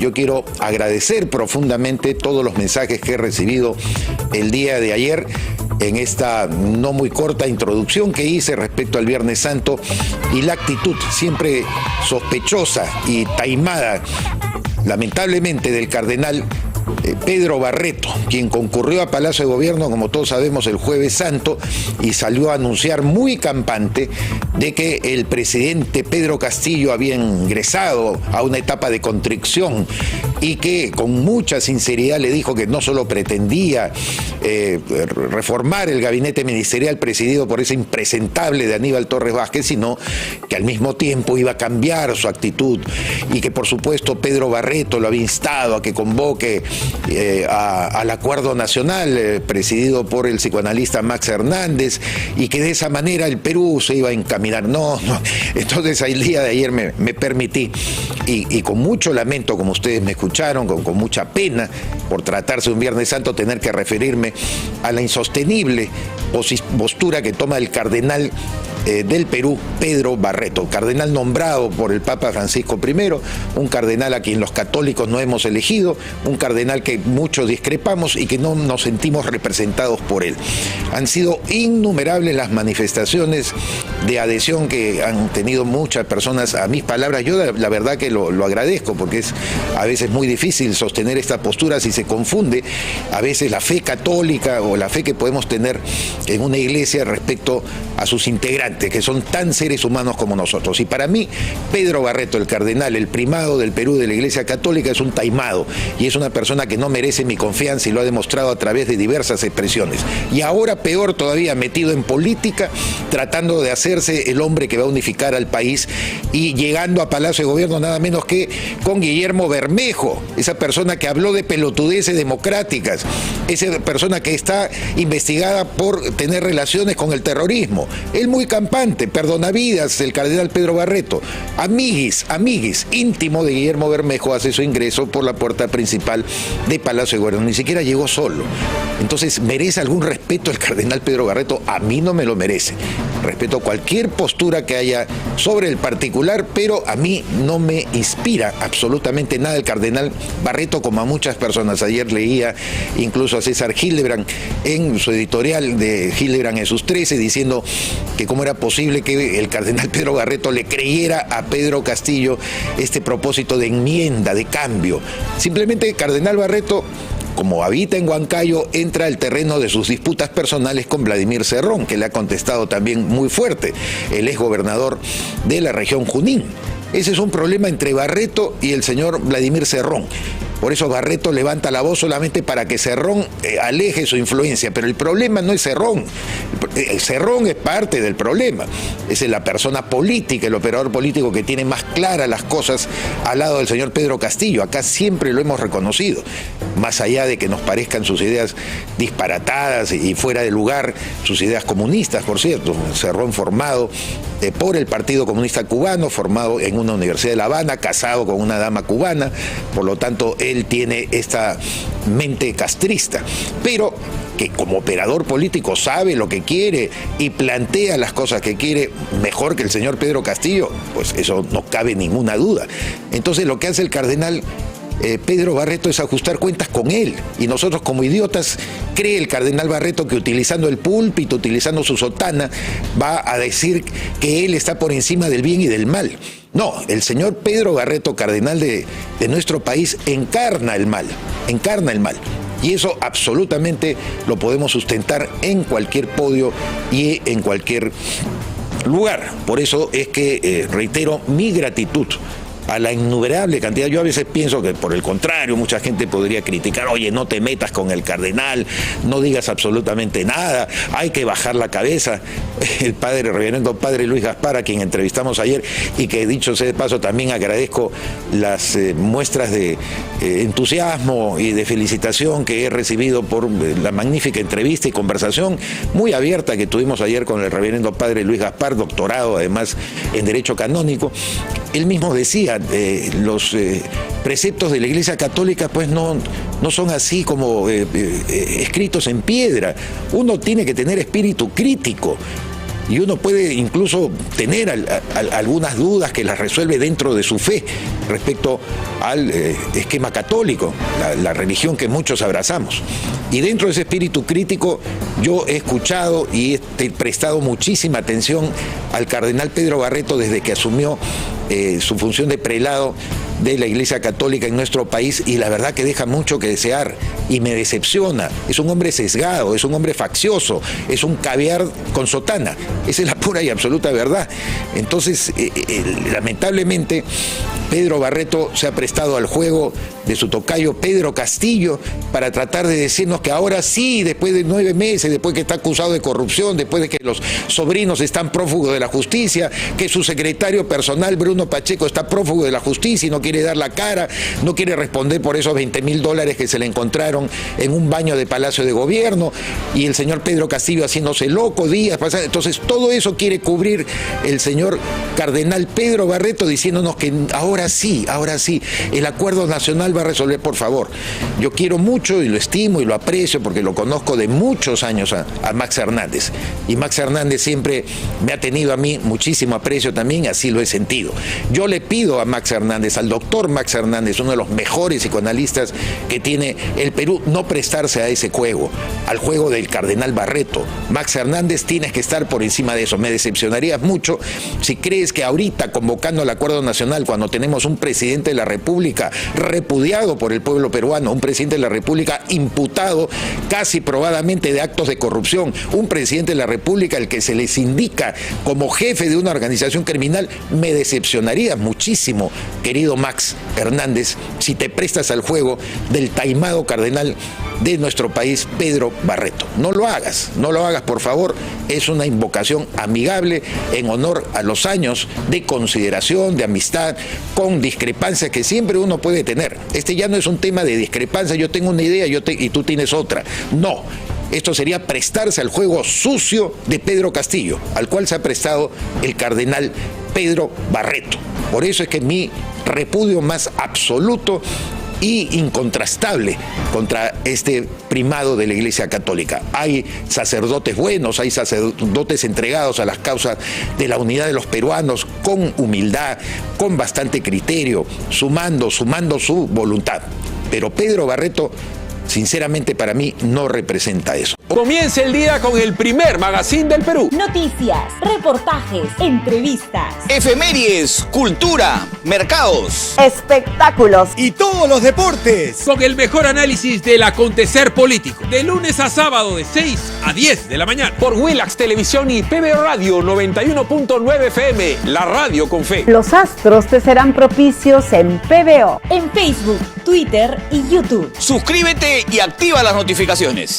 yo quiero agradecer profundamente todos los mensajes que he recibido el día de ayer en esta no muy corta introducción que hice respecto al Viernes Santo y la actitud siempre sospechosa y taimada, lamentablemente, del cardenal Pedro Barreto, quien concurrió a Palacio de Gobierno, como todos sabemos, el Jueves Santo y salió a anunciar muy campante de que el presidente Pedro Castillo había ingresado a una etapa de contrición y que con mucha sinceridad le dijo que no solo pretendía reformar el gabinete ministerial presidido por ese impresentable de Aníbal Torres Vázquez, sino que al mismo tiempo iba a cambiar su actitud y que por supuesto Pedro Barreto lo había instado a que convoque al Acuerdo Nacional presidido por el psicoanalista Max Hernández y que de esa manera el Perú se iba a encaminar. No. Entonces el día de ayer me permití y con mucho lamento, como ustedes me escucharon, con mucha pena por tratarse de un Viernes Santo, tener que referirme a la insostenible postura que toma el cardenal del Perú, Pedro Barreto, cardenal nombrado por el Papa Francisco I, un cardenal a quien los católicos no hemos elegido, un cardenal que muchos discrepamos y que no nos sentimos representados por él. Han sido innumerables las manifestaciones de adhesión que han tenido muchas personas a mis palabras. Yo la verdad que lo agradezco, porque es a veces muy difícil sostener esta postura si se confunde a veces la fe católica o la fe que podemos tener en una iglesia respecto a sus integrantes, que son tan seres humanos como nosotros. Y para mí, Pedro Barreto, el cardenal, el primado del Perú de la Iglesia Católica, es un taimado y es una persona que no merece mi confianza y lo ha demostrado a través de diversas expresiones. Y ahora, peor todavía, metido en política, tratando de hacerse el hombre que va a unificar al país y llegando a Palacio de Gobierno nada menos que con Guillermo Bermejo, esa persona que habló de pelotudeces democráticas, esa persona que está investigada por tener relaciones con el terrorismo. Él muy campante, perdonavidas, el cardenal Pedro Barreto, amiguis, íntimo de Guillermo Bermejo, hace su ingreso por la puerta principal de Palacio de Gobierno. Ni siquiera llegó solo. Entonces, ¿merece algún respeto el cardenal Pedro Barreto? A mí no me lo merece. Respeto cualquier postura que haya sobre el particular, pero a mí no me inspira absolutamente nada el cardenal Barreto, como a muchas personas. Ayer leía incluso a César Hildebrand en su editorial de Hildebrand en sus 13, diciendo que cómo era posible que el cardenal Pedro Barreto le creyera a Pedro Castillo este propósito de enmienda, de cambio. Simplemente el cardenal Barreto, como habita en Huancayo, entra al terreno de sus disputas personales con Vladimir Cerrón, que le ha contestado también muy fuerte, el exgobernador de la región Junín. Ese es un problema entre Barreto y el señor Vladimir Cerrón. Por eso Barreto levanta la voz solamente para que Cerrón aleje su influencia. Pero el problema no es Cerrón. Cerrón es parte del problema. Es la persona política, el operador político que tiene más claras las cosas al lado del señor Pedro Castillo. Acá siempre lo hemos reconocido. Más allá de que nos parezcan sus ideas disparatadas y fuera de lugar, sus ideas comunistas, por cierto. Cerrón formado por el Partido Comunista Cubano, formado en una universidad de La Habana, casado con una dama cubana. Por lo tanto, él tiene esta mente castrista, pero que como operador político sabe lo que quiere y plantea las cosas que quiere mejor que el señor Pedro Castillo, pues eso no cabe ninguna duda. Entonces lo que hace el cardenal Pedro Barreto es ajustar cuentas con él, y nosotros como idiotas cree el cardenal Barreto que utilizando el púlpito, utilizando su sotana, va a decir que él está por encima del bien y del mal. No, el señor Pedro Barreto, cardenal de nuestro país, encarna el mal. Y eso absolutamente lo podemos sustentar en cualquier podio y en cualquier lugar. Por eso es que reitero mi gratitud a la innumerable cantidad. Yo a veces pienso que por el contrario, mucha gente podría criticar: oye, no te metas con el cardenal, no digas absolutamente nada, hay que bajar la cabeza. El reverendo padre Luis Gaspar, a quien entrevistamos ayer, y que dicho sea de paso también agradezco las muestras de entusiasmo y de felicitación que he recibido por la magnífica entrevista y conversación muy abierta que tuvimos ayer con el reverendo padre Luis Gaspar, doctorado además en Derecho Canónico. Él mismo decía, los preceptos de la Iglesia Católica pues no son así como escritos en piedra. Uno tiene que tener espíritu crítico. y uno puede incluso tener algunas dudas que las resuelve dentro de su fe respecto al esquema católico, la religión que muchos abrazamos. Y dentro de ese espíritu crítico yo he escuchado y he prestado muchísima atención al cardenal Pedro Barreto desde que asumió su función de prelado de la Iglesia Católica en nuestro país, y la verdad que deja mucho que desear y me decepciona. Es un hombre sesgado, es un hombre faccioso, es un caviar con sotana. Esa es la pura y absoluta verdad. Entonces, lamentablemente, Pedro Barreto se ha prestado al juego de su tocayo Pedro Castillo para tratar de decirnos que ahora sí, después de 9 meses, después que está acusado de corrupción, después de que los sobrinos están prófugos de la justicia, que su secretario personal Bruno Pacheco está prófugo de la justicia y no quiere dar la cara, no quiere responder por esos $20,000 que se le encontraron en un baño de Palacio de Gobierno, y el señor Pedro Castillo haciéndose loco días pasados. Entonces todo eso quiere cubrir el señor cardenal Pedro Barreto, diciéndonos que ahora sí, el acuerdo nacional va a resolver. Por favor, yo quiero mucho y lo estimo y lo aprecio porque lo conozco de muchos años a Max Hernández, y Max Hernández siempre me ha tenido a mí muchísimo aprecio también, así lo he sentido. Yo le pido a Max Hernández, al doctor Max Hernández, uno de los mejores psicoanalistas que tiene el Perú, no prestarse a ese juego, al juego del cardenal Barreto. Max Hernández, tienes que estar por encima de eso. Me decepcionarías mucho si crees que ahorita, convocando al acuerdo nacional, cuando tenemos un presidente de la República repudiado por el pueblo peruano, un presidente de la República imputado casi probadamente de actos de corrupción, un presidente de la República al que se les indica como jefe de una organización criminal, me decepcionaría muchísimo, querido Max Hernández, si te prestas al juego del taimado cardenal de nuestro país, Pedro Barreto. No lo hagas, por favor. Es una invocación amigable en honor a los años de consideración, de amistad, con discrepancias que siempre uno puede tener. Este ya no es un tema de discrepancia, yo tengo una idea y tú tienes otra. No. Esto sería prestarse al juego sucio de Pedro Castillo, al cual se ha prestado el cardenal Pedro Barreto. Por eso es que mi repudio más absoluto y incontrastable contra este primado de la Iglesia Católica. Hay sacerdotes buenos, hay sacerdotes entregados a las causas de la unidad de los peruanos, con humildad, con bastante criterio, sumando su voluntad. Pero Pedro Barreto, sinceramente, para mí no representa eso. Comienza el día con el primer magazine del Perú. Noticias, reportajes, entrevistas, efemérides, cultura, mercados, espectáculos y todos los deportes. Con el mejor análisis del acontecer político. De lunes a sábado de 6 a 10 de la mañana. Por Willax Televisión y PBO Radio 91.9 FM. La radio con fe. Los astros te serán propicios en PBO. En Facebook, Twitter y YouTube. Suscríbete y activa las notificaciones.